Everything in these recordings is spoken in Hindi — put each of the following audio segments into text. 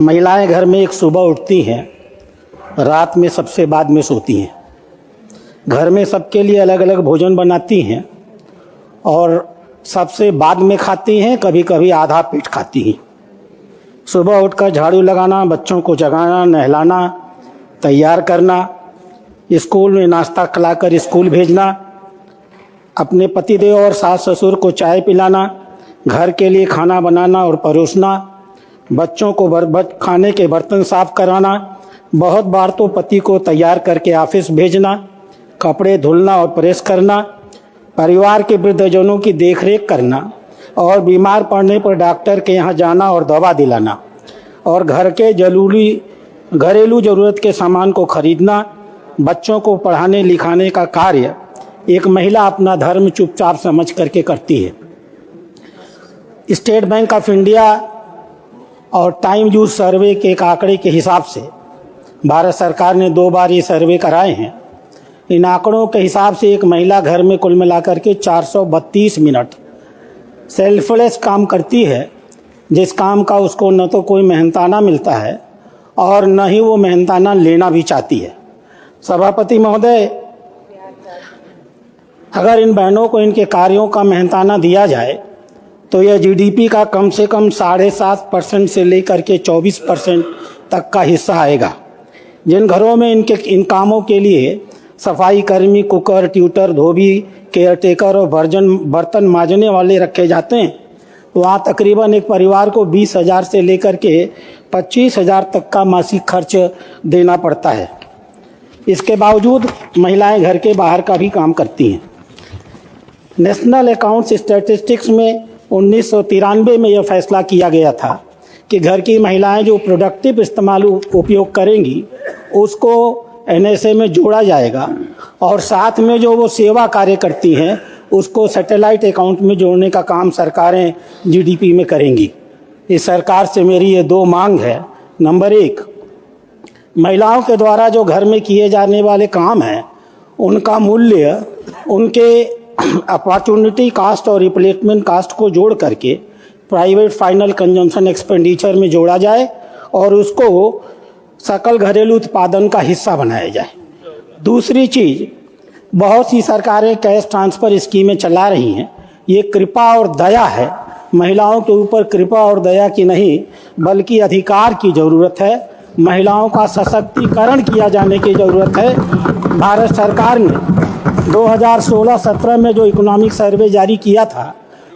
महिलाएं घर में एक सुबह उठती हैं, रात में सबसे बाद में सोती हैं। घर में सबके लिए अलग अलग भोजन बनाती हैं और सबसे बाद में खाती हैं, कभी कभी आधा पेट खाती हैं। सुबह उठकर झाड़ू लगाना, बच्चों को जगाना, नहलाना, तैयार करना, स्कूल में नाश्ता खिलाकर स्कूल भेजना, अपने पतिदेव और सास ससुर को चाय पिलाना, घर के लिए खाना बनाना और परोसना, बच्चों को खाने के बर्तन साफ कराना, बहुत बार तो पति को तैयार करके ऑफिस भेजना, कपड़े धुलना और प्रेस करना, परिवार के वृद्धजनों की देखरेख करना और बीमार पड़ने पर डॉक्टर के यहाँ जाना और दवा दिलाना और घर के घरेलू ज़रूरत के सामान को खरीदना, बच्चों को पढ़ाने लिखाने का कार्य एक महिला अपना धर्म चुपचाप समझ करके करती है। स्टेट बैंक ऑफ इंडिया और टाइम यूज सर्वे के एक आंकड़े के हिसाब से भारत सरकार ने 2 बार ये सर्वे कराए हैं। इन आंकड़ों के हिसाब से एक महिला घर में कुल मिलाकर के 432 मिनट सेल्फलेस काम करती है, जिस काम का उसको न तो कोई मेहनताना मिलता है और न ही वो मेहनताना लेना भी चाहती है। सभापति महोदय, अगर इन बहनों को इनके कार्यों का मेहनताना दिया जाए तो यह जीडीपी का कम से कम 7.5% से लेकर के 24% तक का हिस्सा आएगा। जिन घरों में इन कामों के लिए सफाई कर्मी, कुकर, ट्यूटर, धोबी, केयरटेकर और बर्तन मांजने वाले रखे जाते हैं, वहाँ तकरीबन एक परिवार को 20,000 से लेकर के 25,000 तक का मासिक खर्च देना पड़ता है। इसके बावजूद महिलाएं घर के बाहर का भी काम करती हैं। नेशनल अकाउंट्स स्टैटिस्टिक्स में 1993 में यह फैसला किया गया था कि घर की महिलाएं जो प्रोडक्टिव उपयोग करेंगी उसको एनएसए में जोड़ा जाएगा और साथ में जो वो सेवा कार्य करती हैं उसको सैटेलाइट अकाउंट में जोड़ने का काम सरकारें जीडीपी में करेंगी। इस सरकार से मेरी ये 2 मांग है। नंबर 1, महिलाओं के द्वारा जो घर में किए जाने वाले काम हैं उनका मूल्य उनके अपॉर्चुनिटी कास्ट और रिप्लेसमेंट कास्ट को जोड़ करके प्राइवेट फाइनल कंजम्पशन एक्सपेंडिचर में जोड़ा जाए और उसको सकल घरेलू उत्पादन का हिस्सा बनाया जाए। दूसरी चीज़, बहुत सी सरकारें कैश ट्रांसफ़र स्कीमें चला रही हैं। ये कृपा और दया है, महिलाओं के ऊपर कृपा और दया की नहीं बल्कि अधिकार की ज़रूरत है। महिलाओं का सशक्तिकरण किया जाने की ज़रूरत है। भारत सरकार ने 2016-17 में जो इकोनॉमिक सर्वे जारी किया था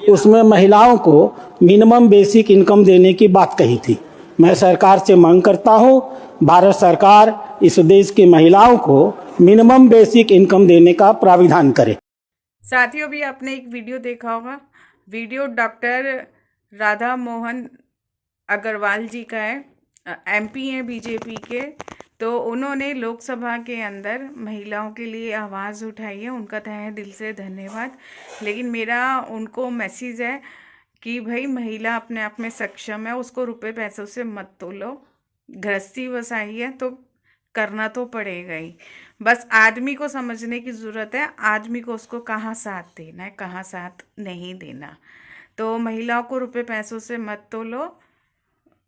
उसमें महिलाओं को मिनिमम बेसिक इनकम देने की बात कही थी। मैं सरकार से मांग करता हूं, भारत सरकार इस देश की महिलाओं को मिनिमम बेसिक इनकम देने का प्राविधान करे। साथियों, भी आपने एक वीडियो देखा होगा। वीडियो डॉक्टर राधा मोहन अग्रवाल जी का है, एमपी हैं बीजेपी के। तो उन्होंने लोकसभा के अंदर महिलाओं के लिए आवाज़ उठाई है, उनका तहे दिल से धन्यवाद। लेकिन मेरा उनको मैसेज है कि भाई महिला अपने आप में सक्षम है, उसको रुपए पैसों से मत तोलो। गृहस्थी बसाई है तो करना तो पड़ेगा ही। बस आदमी को समझने की ज़रूरत है, आदमी को उसको कहाँ साथ देना है, कहाँ साथ नहीं देना। तो महिलाओं को रुपए पैसों से मत तोलो,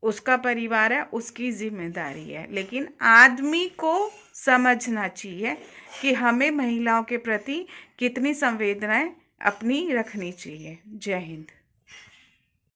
उसका परिवार है, उसकी जिम्मेदारी है। लेकिन आदमी को समझना चाहिए कि हमें महिलाओं के प्रति कितनी संवेदनाएं अपनी रखनी चाहिए। जय हिंद।